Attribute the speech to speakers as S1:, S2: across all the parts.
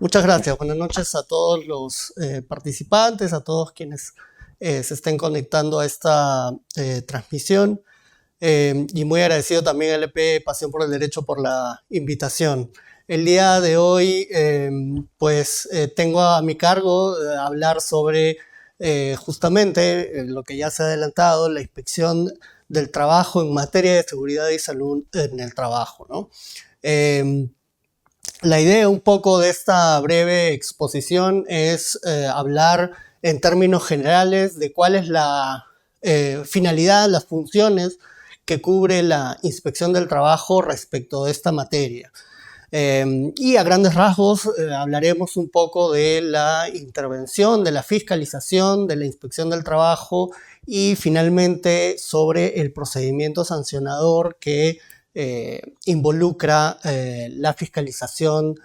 S1: Muchas gracias. Buenas noches a todos los participantes, a todos quienes se estén conectando a esta transmisión. Y muy agradecido también al EP Pasión por el Derecho por la invitación. El día de hoy, tengo a mi cargo hablar sobre justamente lo que ya se ha adelantado, la inspección del trabajo en materia de seguridad y salud en el trabajo, ¿no? La idea un poco de esta breve exposición es hablar en términos generales de cuál es la finalidad, las funciones que cubre la inspección del trabajo respecto de esta materia. Y a grandes rasgos hablaremos un poco de la intervención, de la fiscalización, de la inspección del trabajo y finalmente sobre el procedimiento sancionador que involucra la fiscalización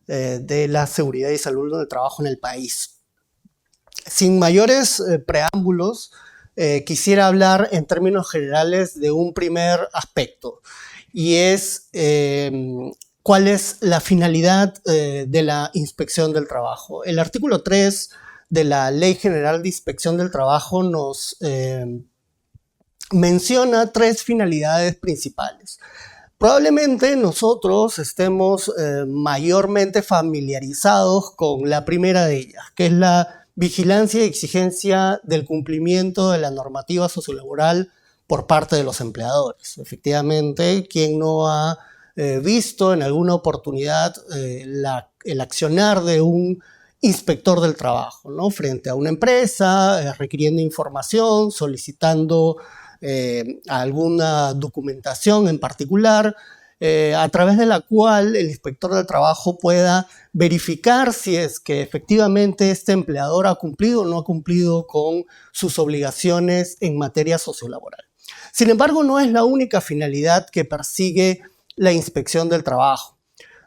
S1: de la seguridad y salud del trabajo en el país. Sin mayores preámbulos, quisiera hablar en términos generales de un primer aspecto, y es cuál es la finalidad de la inspección del trabajo. El artículo 3 de la Ley General de Inspección del Trabajo nos menciona tres finalidades principales. Probablemente nosotros estemos mayormente familiarizados con la primera de ellas, que es la vigilancia y exigencia del cumplimiento de la normativa sociolaboral por parte de los empleadores. Efectivamente, quien no ha visto en alguna oportunidad el accionar de un inspector del trabajo, ¿no? Frente a una empresa, requiriendo información, solicitando alguna documentación en particular, a través de la cual el inspector del trabajo pueda verificar si es que efectivamente este empleador ha cumplido o no ha cumplido con sus obligaciones en materia sociolaboral. Sin embargo, no es la única finalidad que persigue la inspección del trabajo.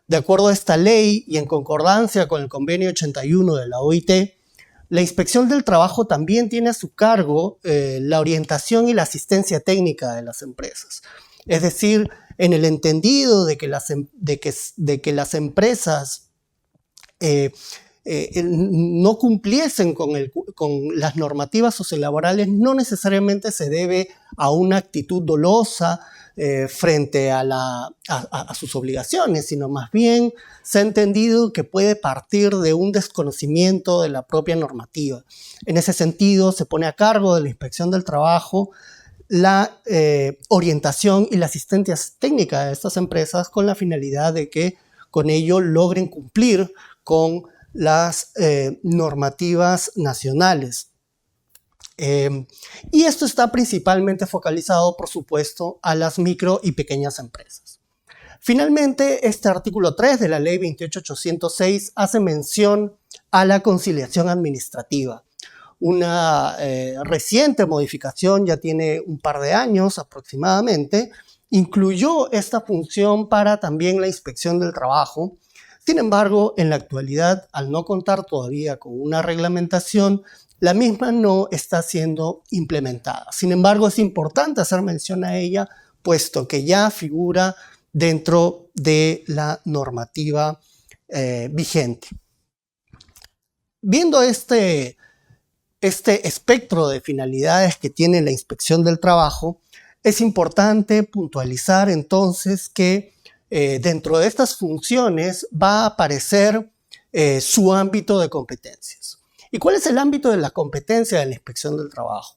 S1: De acuerdo a esta ley y en concordancia con el convenio 81 de la OIT, la inspección del trabajo también tiene a su cargo la orientación y la asistencia técnica de las empresas. Es decir, en el entendido de que las empresas no cumpliesen con las normativas sociolaborales, no necesariamente se debe a una actitud dolosa frente a sus obligaciones, sino más bien se ha entendido que puede partir de un desconocimiento de la propia normativa. En ese sentido, se pone a cargo de la inspección del trabajo la orientación y la asistencia técnica de estas empresas con la finalidad de que con ello logren cumplir con las normativas nacionales. Y esto está principalmente focalizado, por supuesto, a las micro y pequeñas empresas. Finalmente, este artículo 3 de la Ley 28806 hace mención a la conciliación administrativa. Una reciente modificación, ya tiene un par de años aproximadamente, incluyó esta función para también la inspección del trabajo. Sin embargo, en la actualidad, al no contar todavía con una reglamentación, la misma no está siendo implementada. Sin embargo, es importante hacer mención a ella, puesto que ya figura dentro de la normativa vigente. Viendo este espectro de finalidades que tiene la inspección del trabajo, es importante puntualizar entonces que dentro de estas funciones va a aparecer su ámbito de competencias. ¿Y cuál es el ámbito de la competencia de la inspección del trabajo?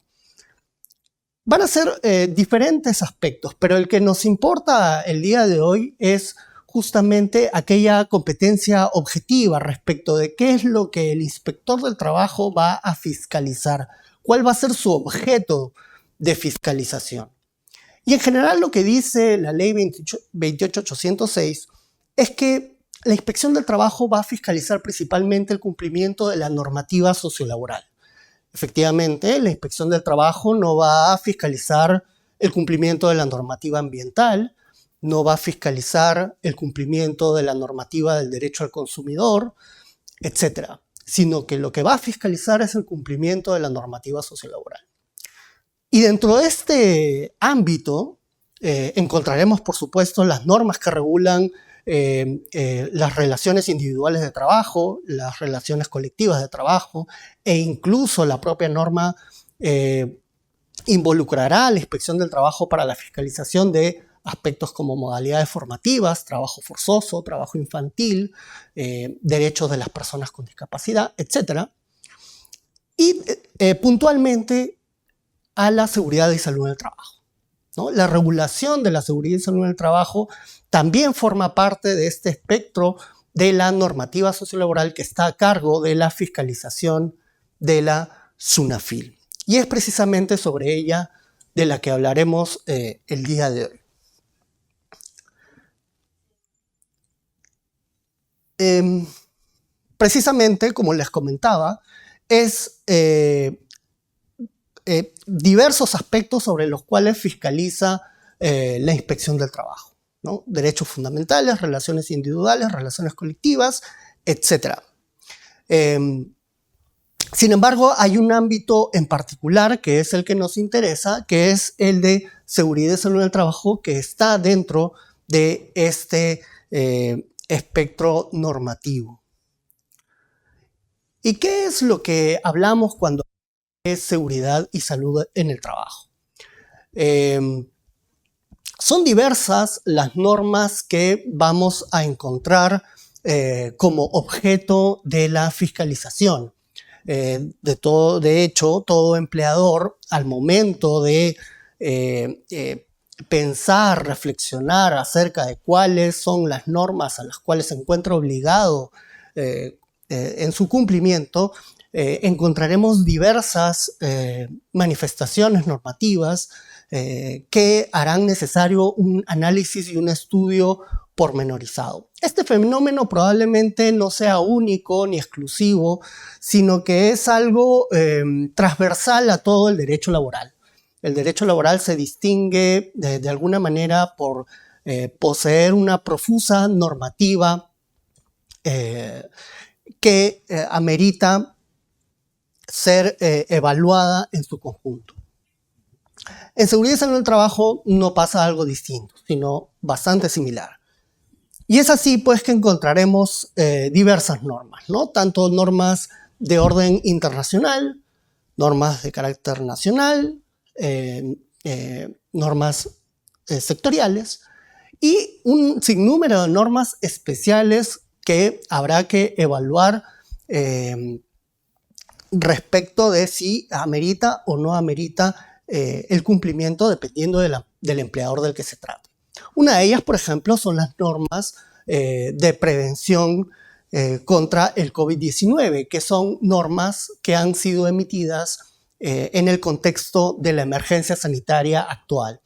S1: Van a ser diferentes aspectos, pero el que nos importa el día de hoy es justamente aquella competencia objetiva respecto de qué es lo que el inspector del trabajo va a fiscalizar, cuál va a ser su objeto de fiscalización. Y en general lo que dice la Ley 28806 es que la inspección del trabajo va a fiscalizar principalmente el cumplimiento de la normativa sociolaboral. Efectivamente, la inspección del trabajo no va a fiscalizar el cumplimiento de la normativa ambiental, no va a fiscalizar el cumplimiento de la normativa del derecho al consumidor, etc., sino que lo que va a fiscalizar es el cumplimiento de la normativa sociolaboral. Y dentro de este ámbito encontraremos, por supuesto, las normas que regulan las relaciones individuales de trabajo, las relaciones colectivas de trabajo, e incluso la propia norma involucrará a la inspección del trabajo para la fiscalización de aspectos como modalidades formativas, trabajo forzoso, trabajo infantil, derechos de las personas con discapacidad, etc. Y puntualmente a la seguridad y salud en el trabajo, ¿no? La regulación de la seguridad y salud en el trabajo también forma parte de este espectro de la normativa sociolaboral que está a cargo de la fiscalización de la SUNAFIL. Y es precisamente sobre ella de la que hablaremos el día de hoy. Precisamente, como les comentaba, es diversos aspectos sobre los cuales fiscaliza la inspección del trabajo, ¿no? Derechos fundamentales, relaciones individuales, relaciones colectivas, etc. Sin embargo, hay un ámbito en particular que es el que nos interesa, que es el de seguridad y salud en el trabajo, que está dentro de este espectro normativo. ¿Y qué es lo que hablamos cuando es seguridad y salud en el trabajo? Son diversas las normas que vamos a encontrar como objeto de la fiscalización. De hecho, todo empleador, al momento de pensar, reflexionar acerca de cuáles son las normas a las cuales se encuentra obligado en su cumplimiento, encontraremos diversas manifestaciones normativas que harán necesario un análisis y un estudio pormenorizado. Este fenómeno probablemente no sea único ni exclusivo, sino que es algo transversal a todo el derecho laboral. El derecho laboral se distingue de alguna manera por poseer una profusa normativa que amerita ser evaluada en su conjunto. En seguridad y salud del trabajo no pasa algo distinto, sino bastante similar. Y es así pues que encontraremos diversas normas, ¿no? Tanto normas de orden internacional, normas de carácter nacional, normas sectoriales y un sinnúmero de normas especiales que habrá que evaluar respecto de si amerita o no amerita el cumplimiento dependiendo del empleador del que se trate. Una de ellas, por ejemplo, son las normas de prevención contra el COVID-19, que son normas que han sido emitidas en el contexto de la emergencia sanitaria actual.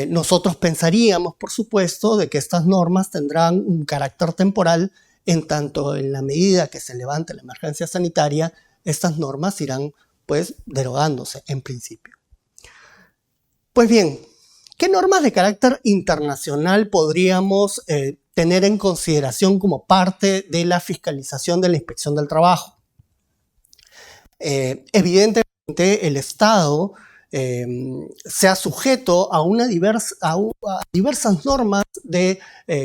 S1: Nosotros pensaríamos, por supuesto, de que estas normas tendrán un carácter temporal, en tanto en la medida que se levante la emergencia sanitaria, estas normas irán pues derogándose en principio. Pues bien, ¿qué normas de carácter internacional podríamos tener en consideración como parte de la fiscalización de la inspección del trabajo? Evidentemente, el Estado sea sujeto a diversas normas de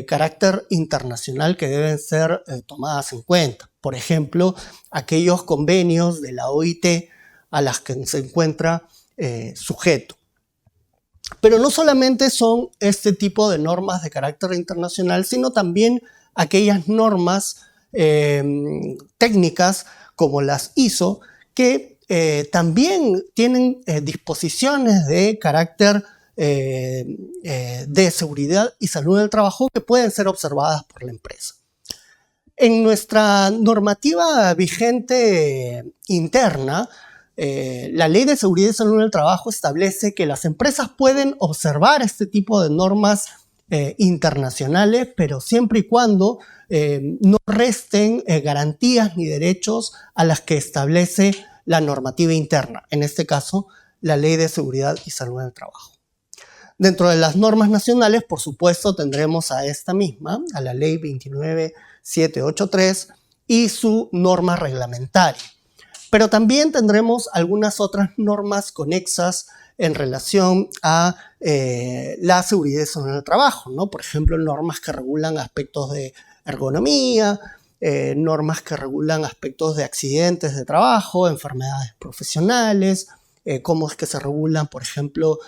S1: carácter internacional que deben ser tomadas en cuenta. Por ejemplo, aquellos convenios de la OIT a las que se encuentra sujeto. Pero no solamente son este tipo de normas de carácter internacional, sino también aquellas normas técnicas como las ISO, que también tienen disposiciones de carácter de seguridad y salud del trabajo que pueden ser observadas por la empresa. En nuestra normativa vigente interna, la Ley de Seguridad y Salud en el Trabajo establece que las empresas pueden observar este tipo de normas internacionales, pero siempre y cuando no resten garantías ni derechos a las que establece la normativa interna, en este caso, la Ley de Seguridad y Salud en el Trabajo. Dentro de las normas nacionales, por supuesto, tendremos a esta misma, a la Ley 29783 y su norma reglamentaria. Pero también tendremos algunas otras normas conexas en relación a la seguridad y salud en el trabajo, ¿no? Por ejemplo, normas que regulan aspectos de ergonomía, normas que regulan aspectos de accidentes de trabajo, enfermedades profesionales, cómo es que se regulan, por ejemplo,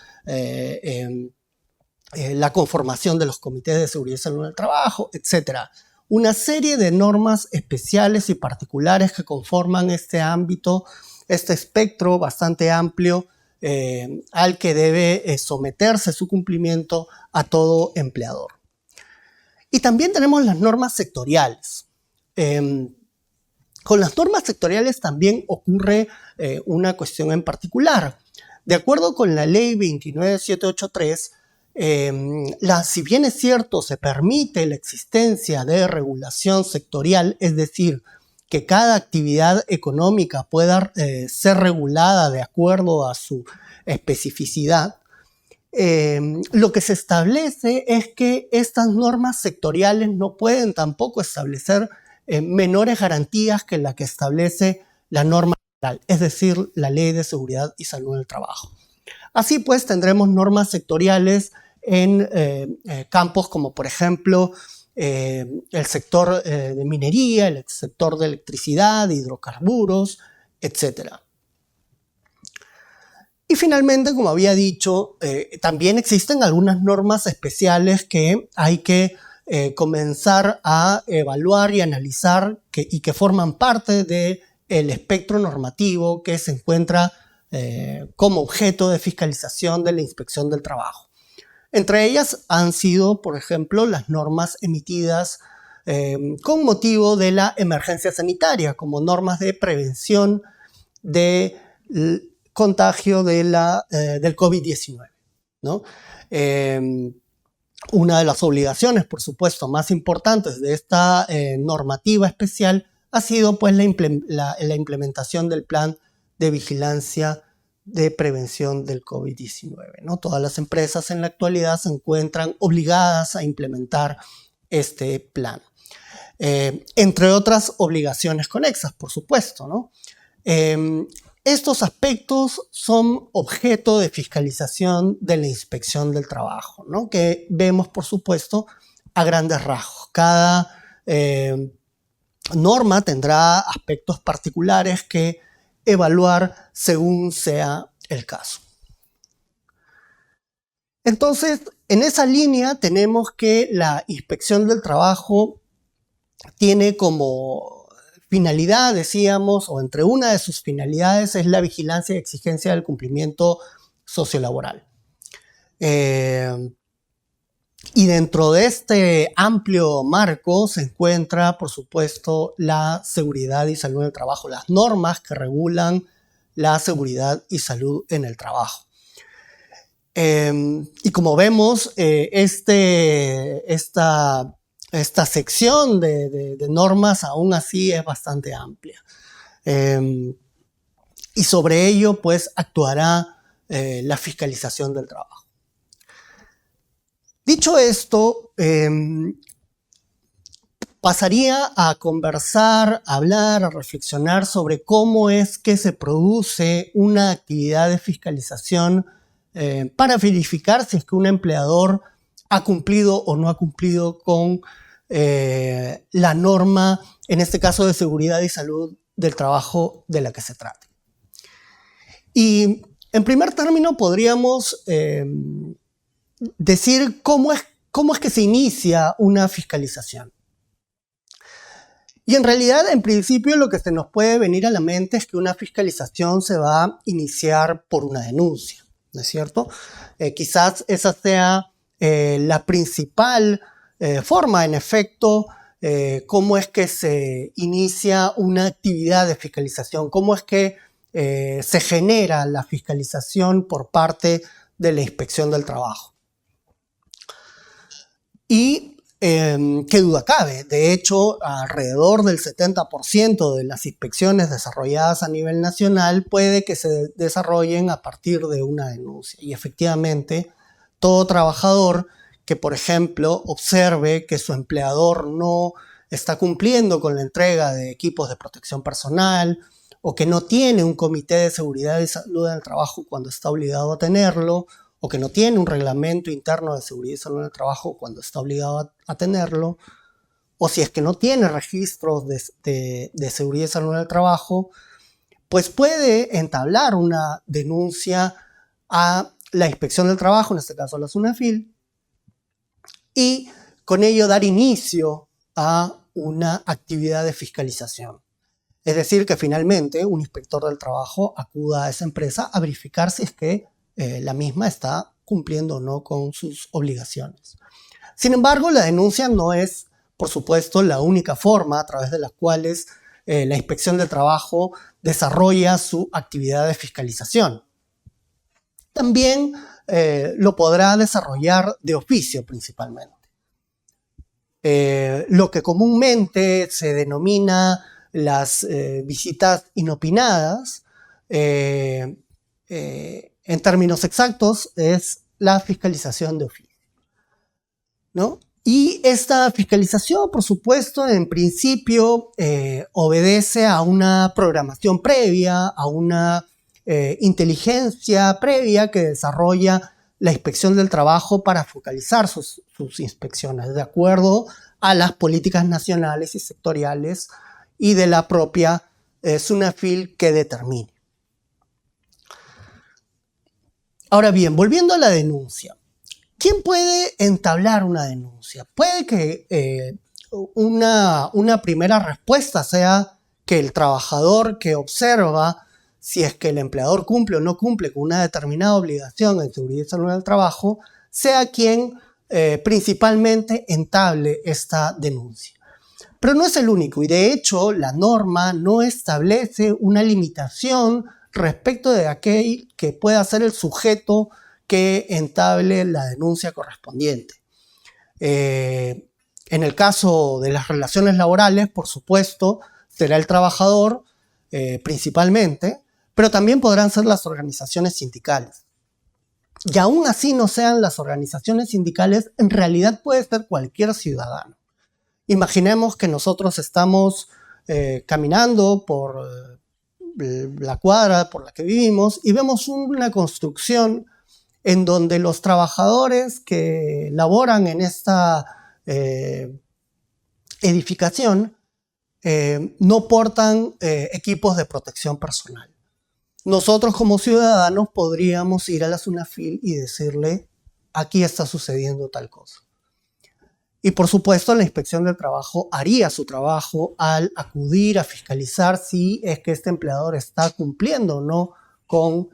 S1: la conformación de los comités de seguridad y salud en el trabajo, etc. Una serie de normas especiales y particulares que conforman este ámbito, este espectro bastante amplio al que debe someterse su cumplimiento a todo empleador. Y también tenemos las normas sectoriales. Con las normas sectoriales también ocurre una cuestión en particular. De acuerdo con la ley 29783, si bien es cierto, se permite la existencia de regulación sectorial, es decir, que cada actividad económica pueda ser regulada de acuerdo a su especificidad, lo que se establece es que estas normas sectoriales no pueden tampoco establecer menores garantías que la que establece la norma general, es decir, la Ley de Seguridad y Salud en el Trabajo. Así pues, tendremos normas sectoriales en campos como, por ejemplo, el sector de minería, el sector de electricidad, hidrocarburos, etc. Y finalmente, como había dicho, también existen algunas normas especiales que hay que comenzar a evaluar y analizar y que forman parte del espectro normativo que se encuentra como objeto de fiscalización de la Inspección del Trabajo. Entre ellas han sido, por ejemplo, las normas emitidas con motivo de la emergencia sanitaria, como normas de prevención de contagio del COVID-19, ¿no? Una de las obligaciones, por supuesto, más importantes de esta normativa especial ha sido pues, la implementación del plan de vigilancia de prevención del COVID-19, ¿no? Todas las empresas en la actualidad se encuentran obligadas a implementar este plan. Entre otras obligaciones conexas, por supuesto, ¿no? Estos aspectos son objeto de fiscalización de la Inspección del Trabajo, ¿no? Que vemos, por supuesto, a grandes rasgos. Cada norma tendrá aspectos particulares que evaluar según sea el caso. Entonces, en esa línea tenemos que la Inspección del Trabajo tiene como finalidad, decíamos, o entre una de sus finalidades es la vigilancia y exigencia del cumplimiento sociolaboral. Y dentro de este amplio marco se encuentra, por supuesto, la seguridad y salud en el trabajo, las normas que regulan la seguridad y salud en el trabajo. Y como vemos, esta sección de normas aún así es bastante amplia. Y sobre ello, pues, actuará la fiscalización del trabajo. Dicho esto, pasaría a conversar, a hablar, a reflexionar sobre cómo es que se produce una actividad de fiscalización para verificar si es que un empleador ha cumplido o no ha cumplido con la norma, en este caso de seguridad y salud del trabajo de la que se trate. Y en primer término podríamos decir cómo es que se inicia una fiscalización. Y en realidad, en principio, lo que se nos puede venir a la mente es que una fiscalización se va a iniciar por una denuncia, ¿no es cierto? Quizás esa sea la principal forma, en efecto, cómo es que se inicia una actividad de fiscalización, cómo es que se genera la fiscalización por parte de la Inspección del Trabajo. Y qué duda cabe, de hecho, alrededor del 70% de las inspecciones desarrolladas a nivel nacional puede que se desarrollen a partir de una denuncia. Y efectivamente, todo trabajador que, por ejemplo, observe que su empleador no está cumpliendo con la entrega de equipos de protección personal o que no tiene un comité de seguridad y salud en el trabajo cuando está obligado a tenerlo, o que no tiene un reglamento interno de seguridad y salud en el trabajo cuando está obligado a tenerlo, o si es que no tiene registros de seguridad y salud en el trabajo, pues puede entablar una denuncia a la Inspección del Trabajo, en este caso a la SUNAFIL, y con ello dar inicio a una actividad de fiscalización. Es decir, que finalmente un inspector del trabajo acuda a esa empresa a verificar si es que la misma está cumpliendo o no con sus obligaciones. Sin embargo, la denuncia no es, por supuesto, la única forma a través de las cuales la Inspección del Trabajo desarrolla su actividad de fiscalización. También lo podrá desarrollar de oficio principalmente. Lo que comúnmente se denomina las visitas inopinadas, en términos exactos, es la fiscalización de oficio, ¿no? Y esta fiscalización, por supuesto, en principio obedece a una programación previa, a una inteligencia previa que desarrolla la Inspección del Trabajo para focalizar sus inspecciones de acuerdo a las políticas nacionales y sectoriales y de la propia SUNAFIL que determine. Ahora bien, volviendo a la denuncia. ¿Quién puede entablar una denuncia? Puede que una primera respuesta sea que el trabajador que observa si es que el empleador cumple o no cumple con una determinada obligación en seguridad y salud del trabajo, sea quien principalmente entable esta denuncia. Pero no es el único, y de hecho la norma no establece una limitación respecto de aquel que pueda ser el sujeto que entable la denuncia correspondiente. En el caso de las relaciones laborales, por supuesto, será el trabajador principalmente, pero también podrán ser las organizaciones sindicales. Y aún así no sean las organizaciones sindicales, en realidad puede ser cualquier ciudadano. Imaginemos que nosotros estamos caminando por la cuadra por la que vivimos y vemos una construcción en donde los trabajadores que laboran en esta edificación no portan equipos de protección personal. Nosotros como ciudadanos podríamos ir a la SUNAFIL y decirle, aquí está sucediendo tal cosa. Y por supuesto la Inspección del Trabajo haría su trabajo al acudir a fiscalizar si es que este empleador está cumpliendo o no con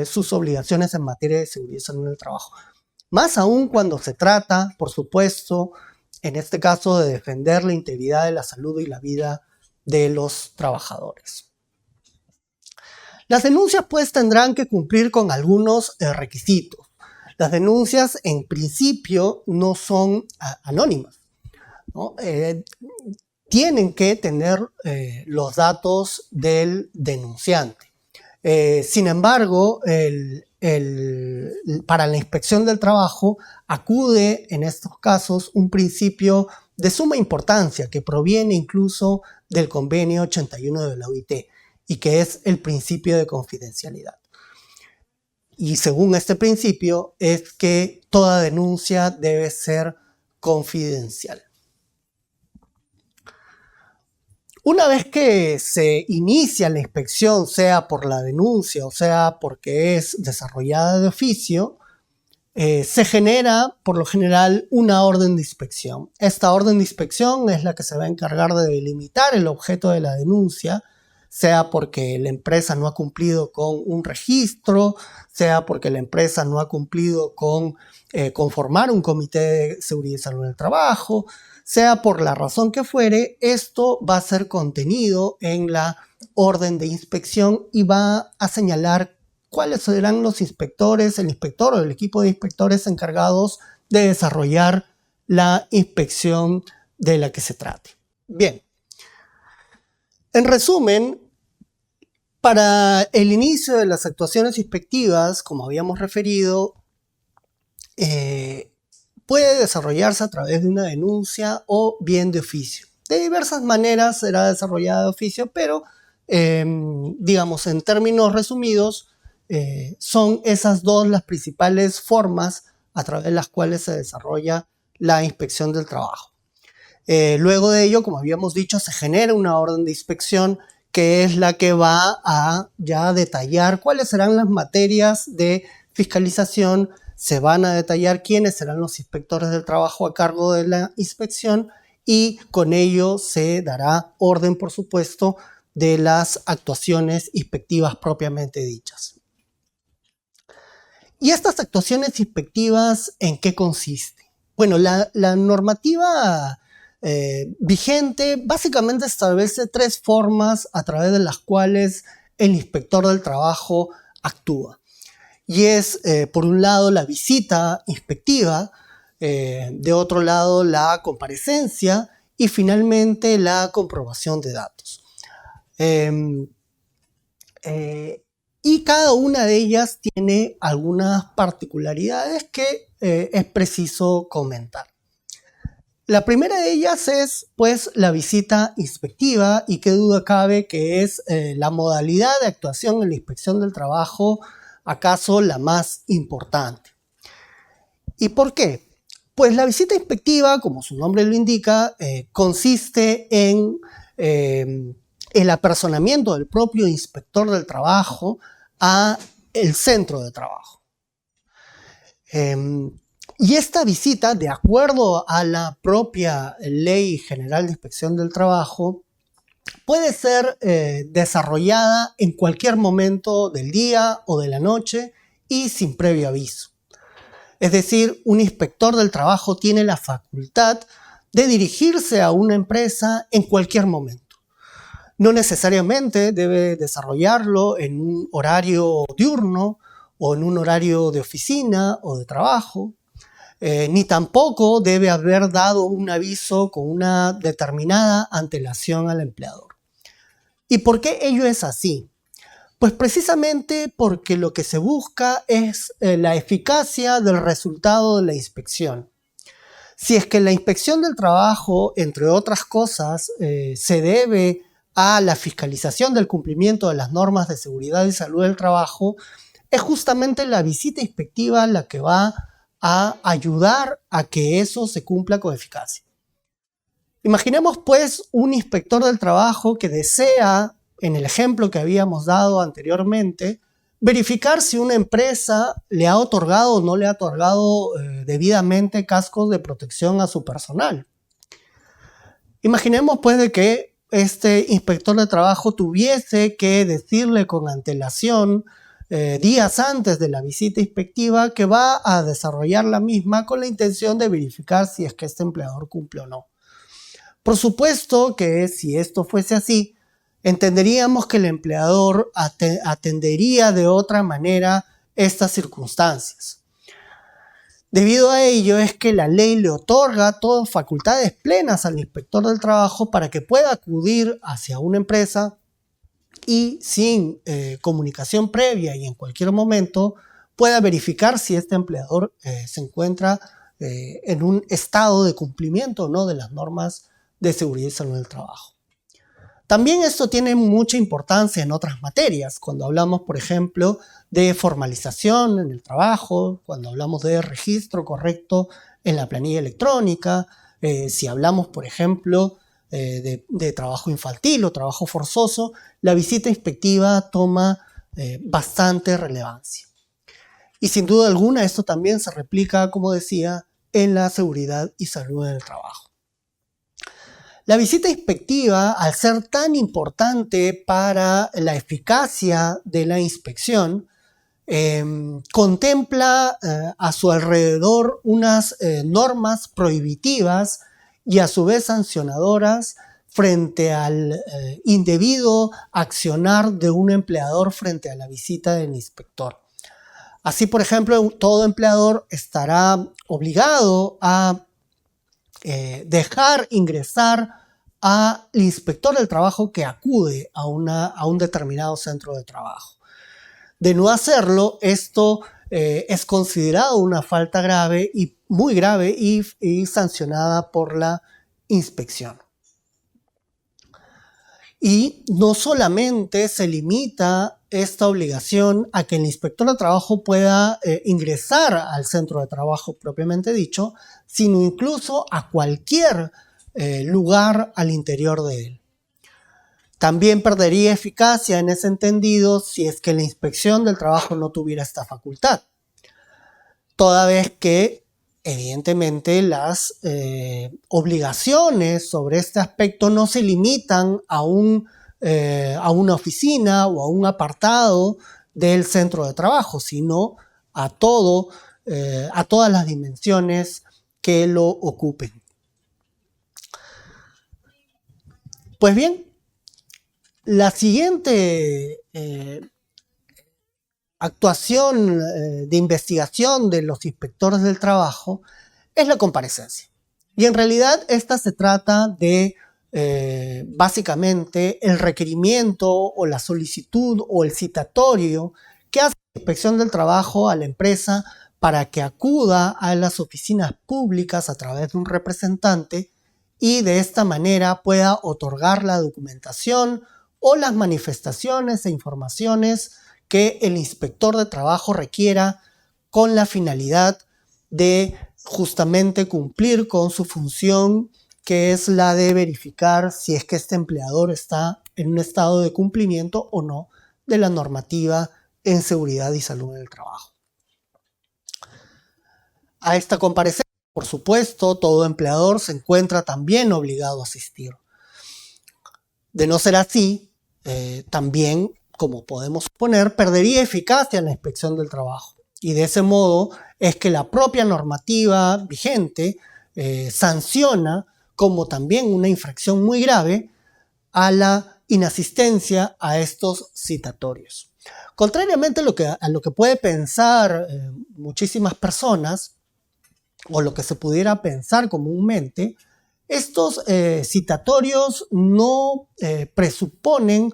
S1: sus obligaciones en materia de seguridad y salud en el trabajo. Más aún cuando se trata, por supuesto, en este caso de defender la integridad de la salud y la vida de los trabajadores. Las denuncias pues tendrán que cumplir con algunos requisitos. Las denuncias en principio no son anónimas, ¿no? Tienen que tener los datos del denunciante. Sin embargo, para la Inspección del Trabajo acude en estos casos un principio de suma importancia que proviene incluso del convenio 81 de la OIT y que es el principio de confidencialidad. Y según este principio es que toda denuncia debe ser confidencial. Una vez que se inicia la inspección, sea por la denuncia o sea porque es desarrollada de oficio, se genera por lo general una orden de inspección. Esta orden de inspección es la que se va a encargar de delimitar el objeto de la denuncia, sea porque la empresa no ha cumplido con un registro, sea porque la empresa no ha cumplido con conformar un comité de seguridad y salud del trabajo, sea por la razón que fuere, esto va a ser contenido en la orden de inspección y va a señalar cuáles serán los inspectores, el inspector o el equipo de inspectores encargados de desarrollar la inspección de la que se trate. Bien. En resumen, para el inicio de las actuaciones inspectivas, como habíamos referido, puede desarrollarse a través de una denuncia o bien de oficio. De diversas maneras será desarrollada de oficio, pero digamos, en términos resumidos, son esas dos las principales formas a través de las cuales se desarrolla la inspección del trabajo. Luego de ello, como habíamos dicho, se genera una orden de inspección que es la que va a ya detallar cuáles serán las materias de fiscalización, se van a detallar quiénes serán los inspectores del trabajo a cargo de la inspección y con ello se dará orden, por supuesto, de las actuaciones inspectivas propiamente dichas. ¿Y estas actuaciones inspectivas en qué consisten? Bueno, la normativa vigente básicamente establece tres formas a través de las cuales el inspector del trabajo actúa. Y es, por un lado, la visita inspectiva, de otro lado, la comparecencia y finalmente la comprobación de datos. Y cada una de ellas tiene algunas particularidades que es preciso comentar. La primera de ellas es, pues, la visita inspectiva y qué duda cabe que es la modalidad de actuación en la inspección del trabajo, acaso la más importante. ¿Y por qué? Pues la visita inspectiva, como su nombre lo indica, consiste en el apersonamiento del propio inspector del trabajo a el centro de trabajo. Y esta visita, de acuerdo a la propia Ley General de Inspección del Trabajo, puede ser desarrollada en cualquier momento del día o de la noche y sin previo aviso. Es decir, un inspector del trabajo tiene la facultad de dirigirse a una empresa en cualquier momento. No necesariamente debe desarrollarlo en un horario diurno o en un horario de oficina o de trabajo, ni tampoco debe haber dado un aviso con una determinada antelación al empleador. ¿Y por qué ello es así? Pues precisamente porque lo que se busca es la eficacia del resultado de la inspección. Si es que la inspección del trabajo, entre otras cosas, se debe a la fiscalización del cumplimiento de las normas de seguridad y salud del trabajo, es justamente la visita inspectiva la que va a ayudar a que eso se cumpla con eficacia. Imaginemos pues un inspector del trabajo que desea, en el ejemplo que habíamos dado anteriormente, verificar si una empresa le ha otorgado o no le ha otorgado debidamente cascos de protección a su personal. Imaginemos pues de que este inspector de trabajo tuviese que decirle con antelación, días antes de la visita inspectiva, que va a desarrollar la misma con la intención de verificar si es que este empleador cumple o no. Por supuesto que si esto fuese así, entenderíamos que el empleador atendería de otra manera estas circunstancias. Debido a ello es que la ley le otorga todas facultades plenas al inspector del trabajo para que pueda acudir hacia una empresa y sin comunicación previa y en cualquier momento pueda verificar si este empleador se encuentra en un estado de cumplimiento o no de las normas de seguridad y salud del trabajo. También esto tiene mucha importancia en otras materias, cuando hablamos, por ejemplo, de formalización en el trabajo, cuando hablamos de registro correcto en la planilla electrónica, si hablamos, por ejemplo, de trabajo infantil o trabajo forzoso, la visita inspectiva toma bastante relevancia. Y sin duda alguna esto también se replica, como decía, en la seguridad y salud en el trabajo. La visita inspectiva, al ser tan importante para la eficacia de la inspección, contempla a su alrededor unas normas prohibitivas y a su vez sancionadoras frente al indebido accionar de un empleador frente a la visita del inspector. Así, por ejemplo, todo empleador estará obligado a dejar ingresar al inspector del trabajo que acude a un determinado centro de trabajo. De no hacerlo, esto es considerado una falta grave y muy grave y sancionada por la inspección. Y no solamente se limita esta obligación a que el inspector de trabajo pueda ingresar al centro de trabajo propiamente dicho, sino incluso a cualquier lugar al interior de él. También perdería eficacia en ese entendido si es que la inspección del trabajo no tuviera esta facultad, toda vez que evidentemente las obligaciones sobre este aspecto no se limitan a una oficina o a un apartado del centro de trabajo, sino a todas las dimensiones que lo ocupen. Pues bien, la siguiente actuación de investigación de los inspectores del trabajo es la comparecencia. Y en realidad esta se trata de básicamente el requerimiento o la solicitud o el citatorio que hace la inspección del trabajo a la empresa para que acuda a las oficinas públicas a través de un representante y de esta manera pueda otorgar la documentación o las manifestaciones e informaciones que el inspector de trabajo requiera con la finalidad de justamente cumplir con su función, que es la de verificar si es que este empleador está en un estado de cumplimiento o no de la normativa en seguridad y salud en el trabajo. A esta comparecencia, por supuesto, todo empleador se encuentra también obligado a asistir. De no ser así, también, como podemos suponer, perdería eficacia la inspección del trabajo. Y de ese modo es que la propia normativa vigente sanciona como también una infracción muy grave a la inasistencia a estos citatorios. Contrariamente a lo que puede pensar muchísimas personas, o lo que se pudiera pensar comúnmente, estos citatorios no presuponen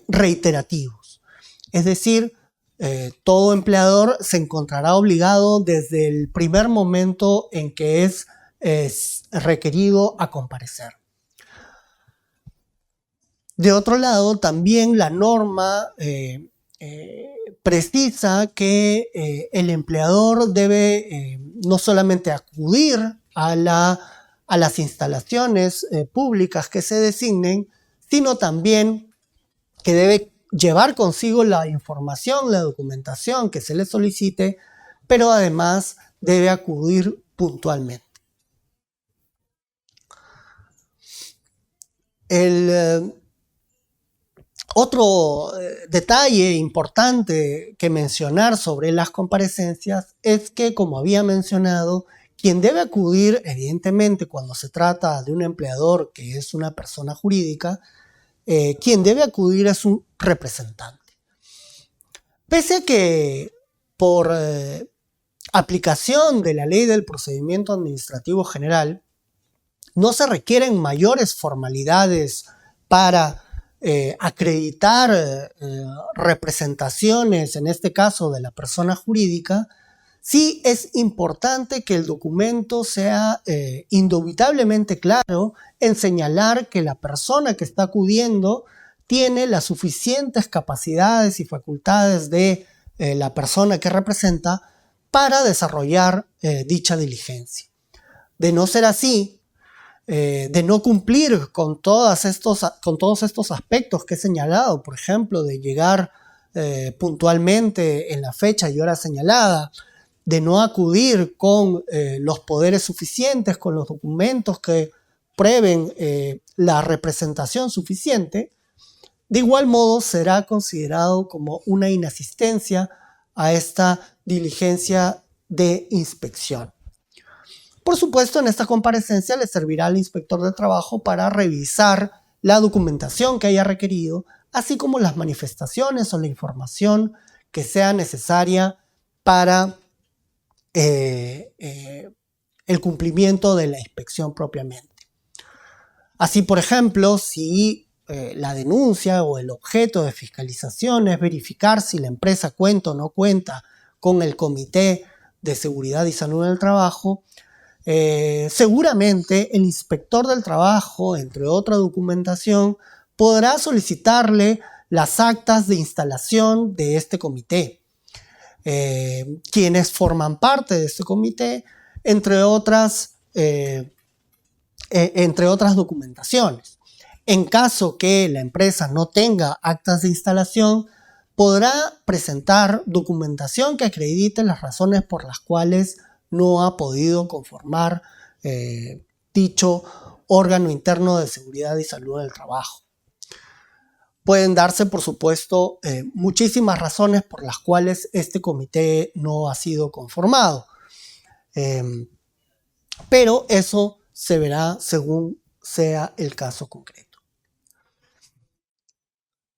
S1: reiterativos. Es decir, todo empleador se encontrará obligado desde el primer momento en que es requerido a comparecer. De otro lado, también la norma precisa que el empleador debe no solamente acudir a las instalaciones públicas que se designen, sino también que debe llevar consigo la información, la documentación que se le solicite, pero además debe acudir puntualmente. Otro detalle importante que mencionar sobre las comparecencias es que, como había mencionado, quien debe acudir, evidentemente, cuando se trata de un empleador que es una persona jurídica, quien debe acudir es un representante. Pese a que por aplicación de la Ley del Procedimiento Administrativo General, no se requieren mayores formalidades para acreditar representaciones, en este caso de la persona jurídica, sí es importante que el documento sea indubitablemente claro en señalar que la persona que está acudiendo tiene las suficientes capacidades y facultades de la persona que representa para desarrollar dicha diligencia. De no ser así, de no cumplir con todos estos aspectos que he señalado, por ejemplo, de llegar puntualmente en la fecha y hora señalada, de no acudir con los poderes suficientes, con los documentos que prueben la representación suficiente, de igual modo será considerado como una inasistencia a esta diligencia de inspección. Por supuesto, en esta comparecencia le servirá al inspector de trabajo para revisar la documentación que haya requerido, así como las manifestaciones o la información que sea necesaria para el cumplimiento de la inspección propiamente. Así, por ejemplo, si la denuncia o el objeto de fiscalización es verificar si la empresa cuenta o no cuenta con el Comité de Seguridad y Salud en el Trabajo, seguramente el inspector del trabajo, entre otra documentación, podrá solicitarle las actas de instalación de este comité. Quienes forman parte de este comité, entre otras documentaciones. En caso que la empresa no tenga actas de instalación, podrá presentar documentación que acredite las razones por las cuales no ha podido conformar dicho órgano interno de seguridad y salud del trabajo. Pueden darse, por supuesto, muchísimas razones por las cuales este comité no ha sido conformado. Pero eso se verá según sea el caso concreto.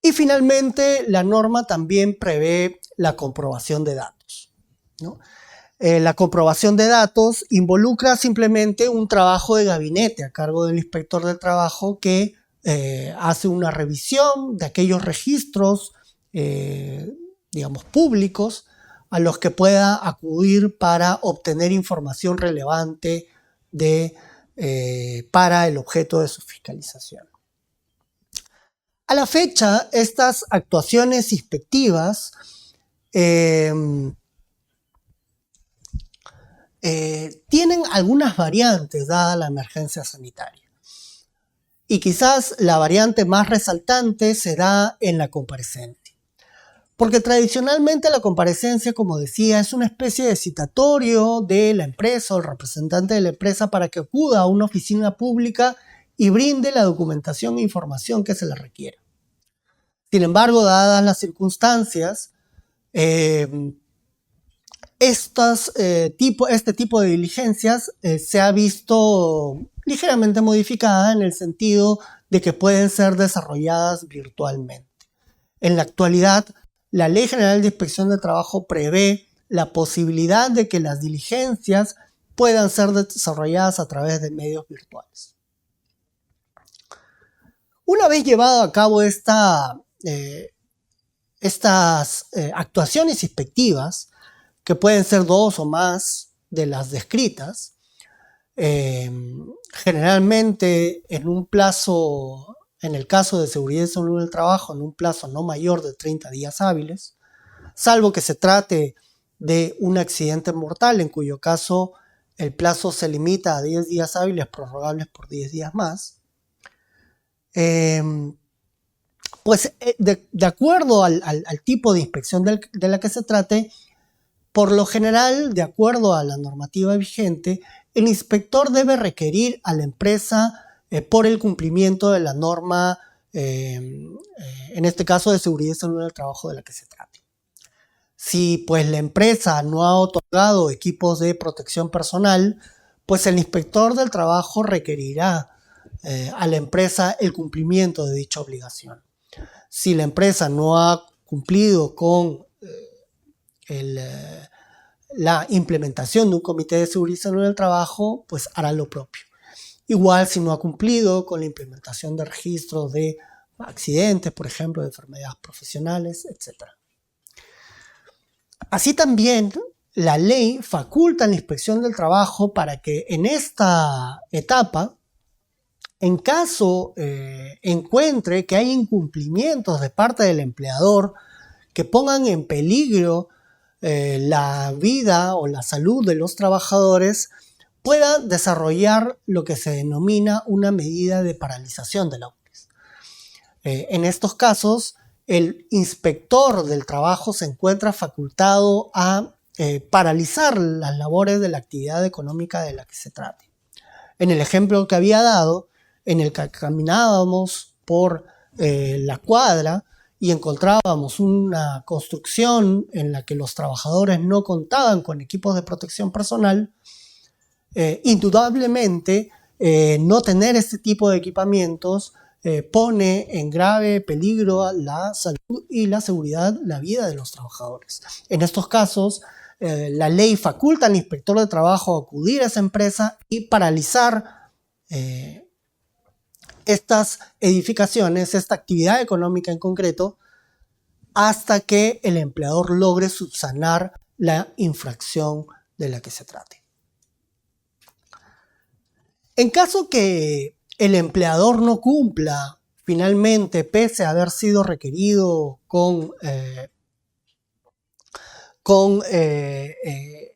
S1: Y finalmente, la norma también prevé la comprobación de datos, ¿no? La comprobación de datos involucra simplemente un trabajo de gabinete a cargo del inspector del trabajo que hace una revisión de aquellos registros, digamos, públicos a los que pueda acudir para obtener información relevante para el objeto de su fiscalización. A la fecha, estas actuaciones inspectivas tienen algunas variantes dada la emergencia sanitaria. Y quizás la variante más resaltante será en la comparecencia. Porque tradicionalmente la comparecencia, como decía, es una especie de citatorio de la empresa o el representante de la empresa para que acuda a una oficina pública y brinde la documentación e información que se le requiera. Sin embargo, dadas las circunstancias, este tipo de diligencias se ha visto ligeramente modificada en el sentido de que pueden ser desarrolladas virtualmente. En la actualidad, la Ley General de Inspección de Trabajo prevé la posibilidad de que las diligencias puedan ser desarrolladas a través de medios virtuales. Una vez llevado a cabo estas actuaciones inspectivas, que pueden ser 2 o más de las descritas, generalmente en el caso de seguridad y salud del trabajo, en un plazo no mayor de 30 días hábiles, salvo que se trate de un accidente mortal, en cuyo caso el plazo se limita a 10 días hábiles prorrogables por 10 días más. Pues de acuerdo al tipo de inspección de la que se trate, por lo general, de acuerdo a la normativa vigente, el inspector debe requerir a la empresa por el cumplimiento de la norma, en este caso de seguridad y salud del trabajo de la que se trate. Si pues la empresa no ha otorgado equipos de protección personal, pues el inspector del trabajo requerirá a la empresa el cumplimiento de dicha obligación. Si la empresa no ha cumplido con la implementación de un comité de seguridad y salud del trabajo, pues hará lo propio. Igual si no ha cumplido con la implementación de registros de accidentes, por ejemplo, de enfermedades profesionales, etc. Así también, la ley faculta a la inspección del trabajo para que en esta etapa, en caso encuentre que hay incumplimientos de parte del empleador que pongan en peligro la vida o la salud de los trabajadores, pueda desarrollar lo que se denomina una medida de paralización de la UTIS. En estos casos, el inspector del trabajo se encuentra facultado a paralizar las labores de la actividad económica de la que se trate. En el ejemplo que había dado, en el que caminábamos por la cuadra y encontrábamos una construcción en la que los trabajadores no contaban con equipos de protección personal, indudablemente no tener este tipo de equipamientos pone en grave peligro la salud y la seguridad, la vida de los trabajadores. En estos casos, la ley faculta al inspector de trabajo a acudir a esa empresa y paralizar estas edificaciones, esta actividad económica en concreto, hasta que el empleador logre subsanar la infracción de la que se trate. En caso que el empleador no cumpla finalmente, pese a haber sido requerido con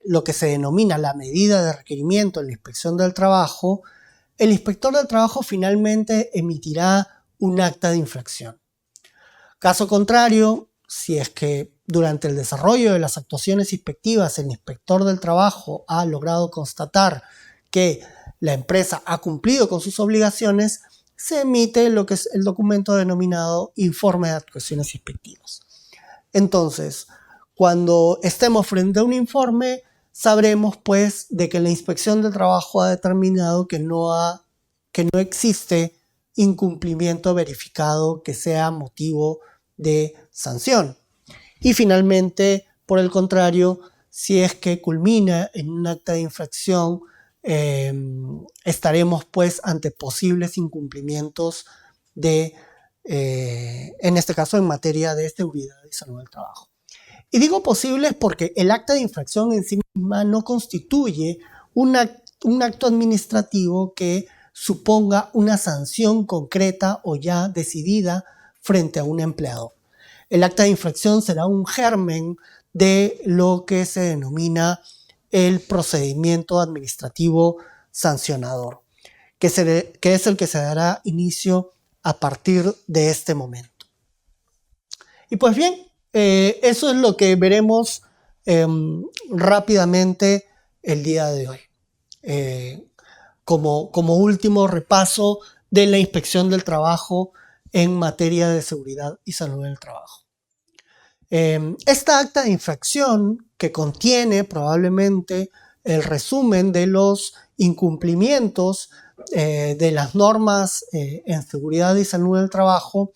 S1: lo que se denomina la medida de requerimiento en la inspección del trabajo, el inspector del trabajo finalmente emitirá un acta de infracción. Caso contrario, si es que durante el desarrollo de las actuaciones inspectivas el inspector del trabajo ha logrado constatar que la empresa ha cumplido con sus obligaciones, se emite lo que es el documento denominado informe de actuaciones inspectivas. Entonces, cuando estemos frente a un informe, sabremos pues de que la inspección del trabajo ha determinado que no existe incumplimiento verificado que sea motivo de sanción. Y finalmente, por el contrario, si es que culmina en un acta de infracción, estaremos pues ante posibles incumplimientos en este caso en materia de seguridad y salud del trabajo. Y digo posibles porque el acta de infracción en sí misma no constituye un acto administrativo que suponga una sanción concreta o ya decidida frente a un empleador. El acta de infracción será un germen de lo que se denomina el procedimiento administrativo sancionador, que es el que se dará inicio a partir de este momento. Y pues bien, eso es lo que veremos rápidamente el día de hoy. Como último repaso de la inspección del trabajo en materia de seguridad y salud del trabajo. Esta acta de infracción, que contiene probablemente el resumen de los incumplimientos de las normas en seguridad y salud del trabajo,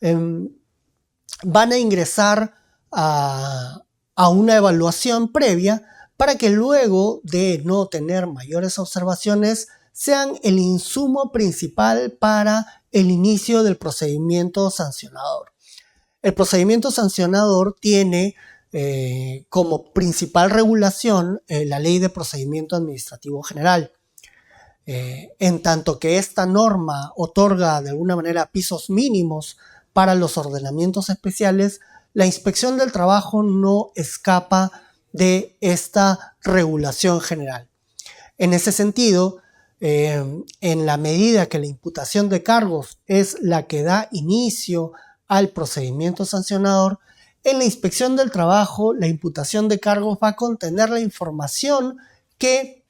S1: van a ingresar a una evaluación previa para que luego de no tener mayores observaciones sean el insumo principal para el inicio del procedimiento sancionador. El procedimiento sancionador tiene como principal regulación la Ley de Procedimiento Administrativo General. En tanto que esta norma otorga de alguna manera pisos mínimos para los ordenamientos especiales, la inspección del trabajo no escapa de esta regulación general. En ese sentido, en la medida que la imputación de cargos es la que da inicio al procedimiento sancionador, en la inspección del trabajo la imputación de cargos va a contener la información que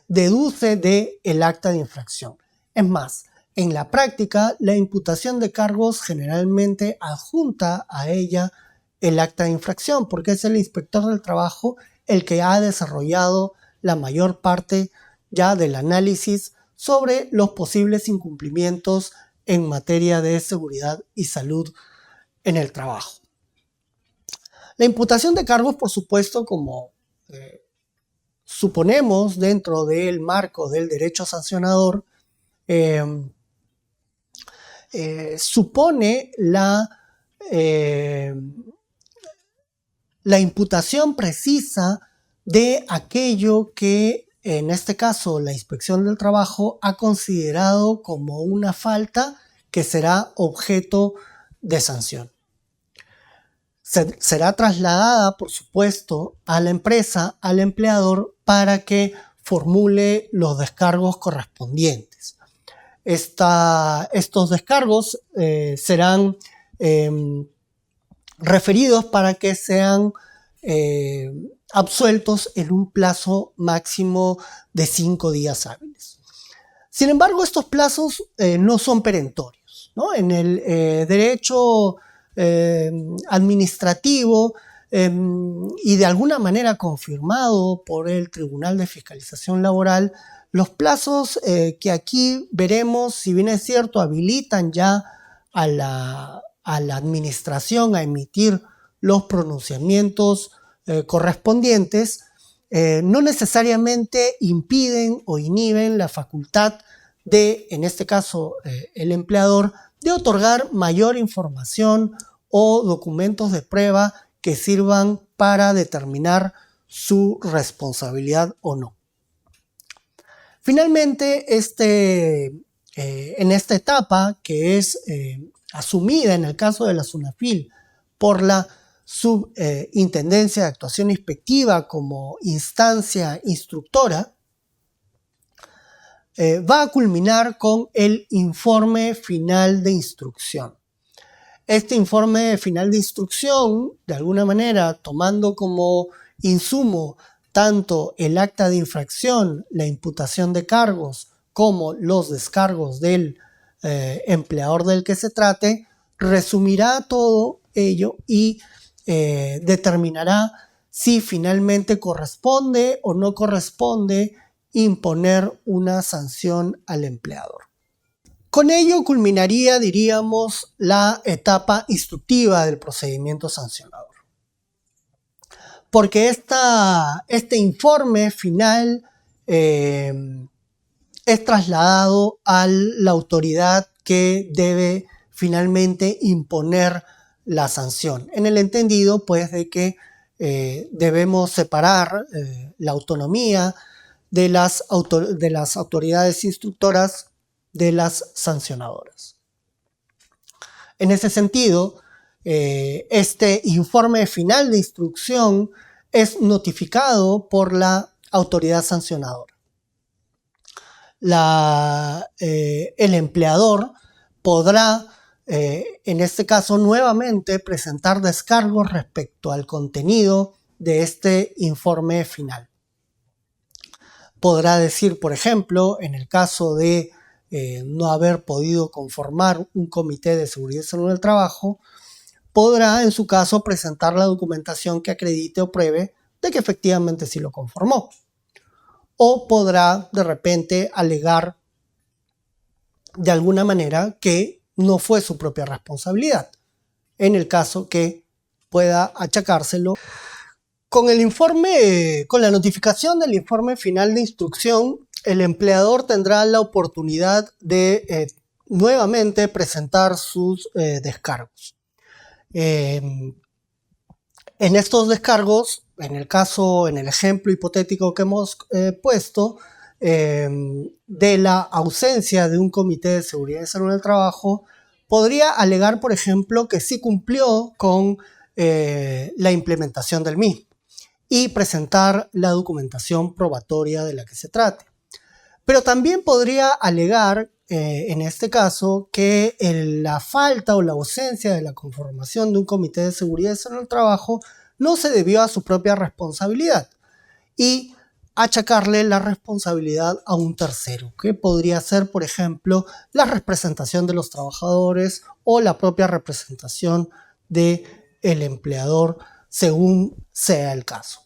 S1: deduce del acta de infracción. Es más, en la práctica, la imputación de cargos generalmente adjunta a ella el acta de infracción, porque es el inspector del trabajo el que ha desarrollado la mayor parte ya del análisis sobre los posibles incumplimientos en materia de seguridad y salud en el trabajo. La imputación de cargos, por supuesto, como suponemos dentro del marco del derecho sancionador, supone la imputación precisa de aquello que en este caso la inspección del trabajo ha considerado como una falta que será objeto de sanción. Será trasladada, por supuesto, a la empresa, al empleador, para que formule los descargos correspondientes. Estos descargos serán referidos para que sean absueltos en un plazo máximo de 5 días hábiles. Sin embargo, estos plazos no son perentorios, ¿no? En el derecho administrativo y de alguna manera confirmado por el Tribunal de Fiscalización Laboral, los plazos que aquí veremos, si bien es cierto, habilitan ya a la administración a emitir los pronunciamientos correspondientes, no necesariamente impiden o inhiben la facultad de, en este caso, el empleador, de otorgar mayor información o documentos de prueba que sirvan para determinar su responsabilidad o no. Finalmente, en esta etapa, que es asumida en el caso de la SUNAFIL por la Subintendencia de Actuación Inspectiva como instancia instructora, va a culminar con el informe final de instrucción. Este informe final de instrucción, de alguna manera, tomando como insumo tanto el acta de infracción, la imputación de cargos, como los descargos del empleador del que se trate, resumirá todo ello y determinará si finalmente corresponde o no corresponde imponer una sanción al empleador. Con ello culminaría, diríamos, la etapa instructiva del procedimiento sancionador. Porque este informe final es trasladado a la autoridad que debe finalmente imponer la sanción, en el entendido pues de que debemos separar la autonomía de las autoridades instructoras de las sancionadoras. En ese sentido, este informe final de instrucción es notificado por la autoridad sancionadora. El empleador podrá, en este caso, nuevamente presentar descargos respecto al contenido de este informe final. Podrá decir, por ejemplo, en el caso de no haber podido conformar un comité de seguridad y salud del trabajo, podrá en su caso presentar la documentación que acredite o pruebe de que efectivamente sí lo conformó. O podrá de repente alegar de alguna manera que no fue su propia responsabilidad, en el caso que pueda achacárselo. Con la notificación del informe final de instrucción, el empleador tendrá la oportunidad de nuevamente presentar sus descargos. En estos descargos, en el ejemplo hipotético que hemos puesto, de la ausencia de un comité de seguridad y salud del trabajo, podría alegar, por ejemplo, que sí cumplió con la implementación del mismo y presentar la documentación probatoria de la que se trate. Pero también podría alegar, en este caso, que la falta o la ausencia de la conformación de un comité de seguridad y salud del trabajo no se debió a su propia responsabilidad y achacarle la responsabilidad a un tercero, que podría ser, por ejemplo, la representación de los trabajadores o la propia representación del empleador, según sea el caso.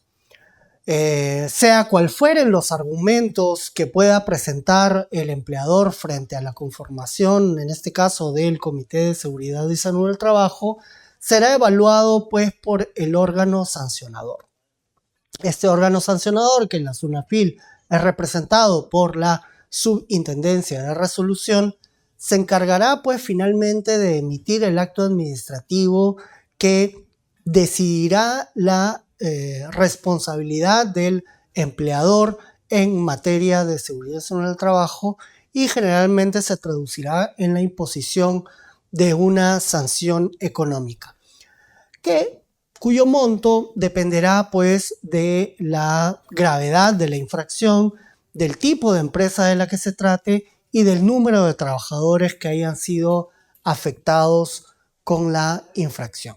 S1: Sea cual fueren los argumentos que pueda presentar el empleador frente a la conformación, en este caso del Comité de Seguridad y Salud del Trabajo, será evaluado pues por el órgano sancionador. Este órgano sancionador, que en la SUNAFIL es representado por la Subintendencia de Resolución, se encargará pues finalmente de emitir el acto administrativo que decidirá la responsabilidad del empleador en materia de seguridad y salud del trabajo y generalmente se traducirá en la imposición de una sanción económica, cuyo monto dependerá pues de la gravedad de la infracción, del tipo de empresa de la que se trate y del número de trabajadores que hayan sido afectados con la infracción.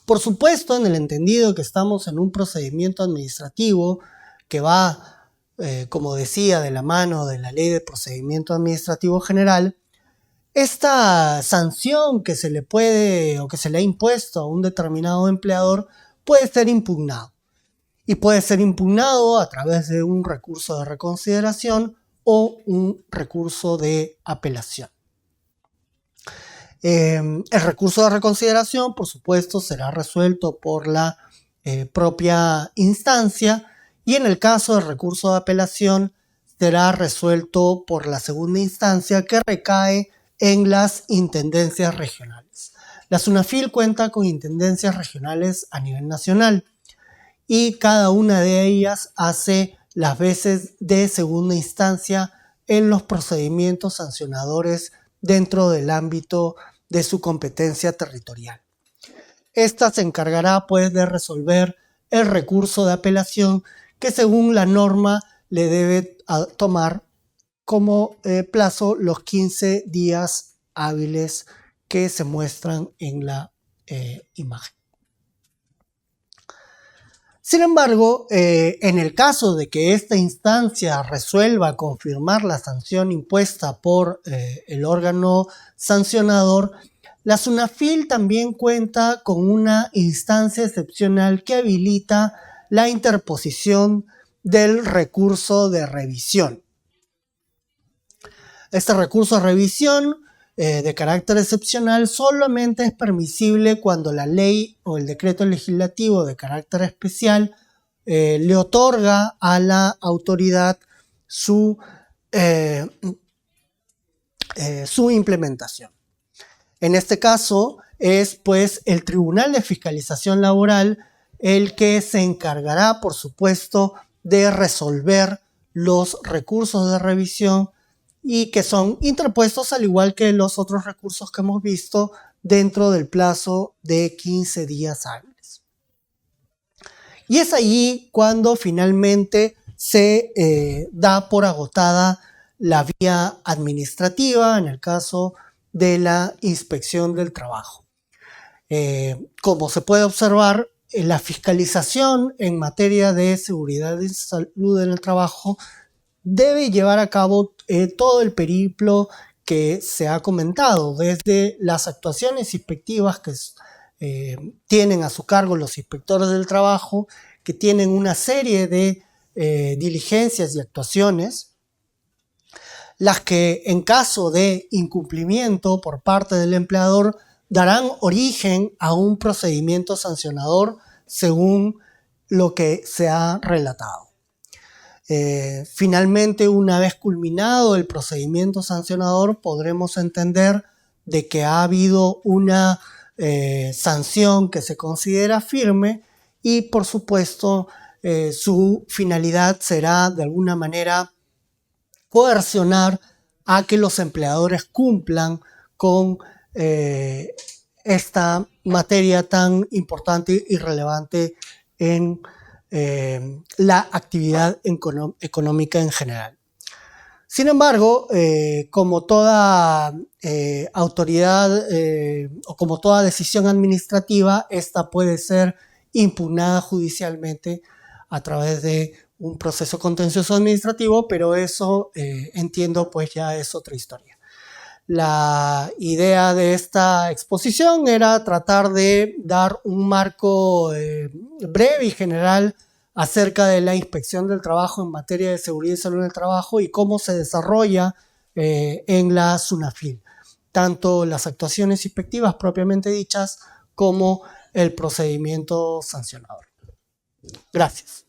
S1: Por supuesto, en el entendido que estamos en un procedimiento administrativo que va, como decía, de la mano de la Ley de Procedimiento Administrativo General, esta sanción que se le puede o que se le ha impuesto a un determinado empleador puede ser impugnado. Y puede ser impugnado a través de un recurso de reconsideración o un recurso de apelación. El recurso de reconsideración, por supuesto, será resuelto por la propia instancia y en el caso del recurso de apelación será resuelto por la segunda instancia que recae en las intendencias regionales. La SUNAFIL cuenta con intendencias regionales a nivel nacional y cada una de ellas hace las veces de segunda instancia en los procedimientos sancionadores dentro del ámbito de su competencia territorial. Esta se encargará pues de resolver el recurso de apelación que según la norma le debe tomar como plazo los 15 días hábiles que se muestran en la imagen. Sin embargo, en el caso de que esta instancia resuelva confirmar la sanción impuesta por el órgano sancionador, la SUNAFIL también cuenta con una instancia excepcional que habilita la interposición del recurso de revisión. Este recurso de revisión de carácter excepcional solamente es permisible cuando la ley o el decreto legislativo de carácter especial le otorga a la autoridad su implementación. En este caso es pues el Tribunal de Fiscalización Laboral el que se encargará, por supuesto, de resolver los recursos de revisión y que son interpuestos al igual que los otros recursos que hemos visto dentro del plazo de 15 días hábiles. Y es allí cuando finalmente se da por agotada la vía administrativa en el caso de la inspección del trabajo. Como se puede observar, la fiscalización en materia de seguridad y salud en el trabajo debe llevar a cabo todo el periplo que se ha comentado, desde las actuaciones inspectivas que tienen a su cargo los inspectores del trabajo, que tienen una serie de diligencias y actuaciones, las que en caso de incumplimiento por parte del empleador darán origen a un procedimiento sancionador según lo que se ha relatado. Finalmente, una vez culminado el procedimiento sancionador, podremos entender de que ha habido una sanción que se considera firme y, por supuesto, su finalidad será de alguna manera coercionar a que los empleadores cumplan con esta materia tan importante y relevante en la actividad económica en general. Sin embargo, como toda autoridad o como toda decisión administrativa, esta puede ser impugnada judicialmente a través de un proceso contencioso administrativo, pero eso entiendo pues ya es otra historia. La idea de esta exposición era tratar de dar un marco breve y general acerca de la inspección del trabajo en materia de seguridad y salud en el trabajo y cómo se desarrolla en la SUNAFIL, tanto las actuaciones inspectivas propiamente dichas como el procedimiento sancionador. Gracias.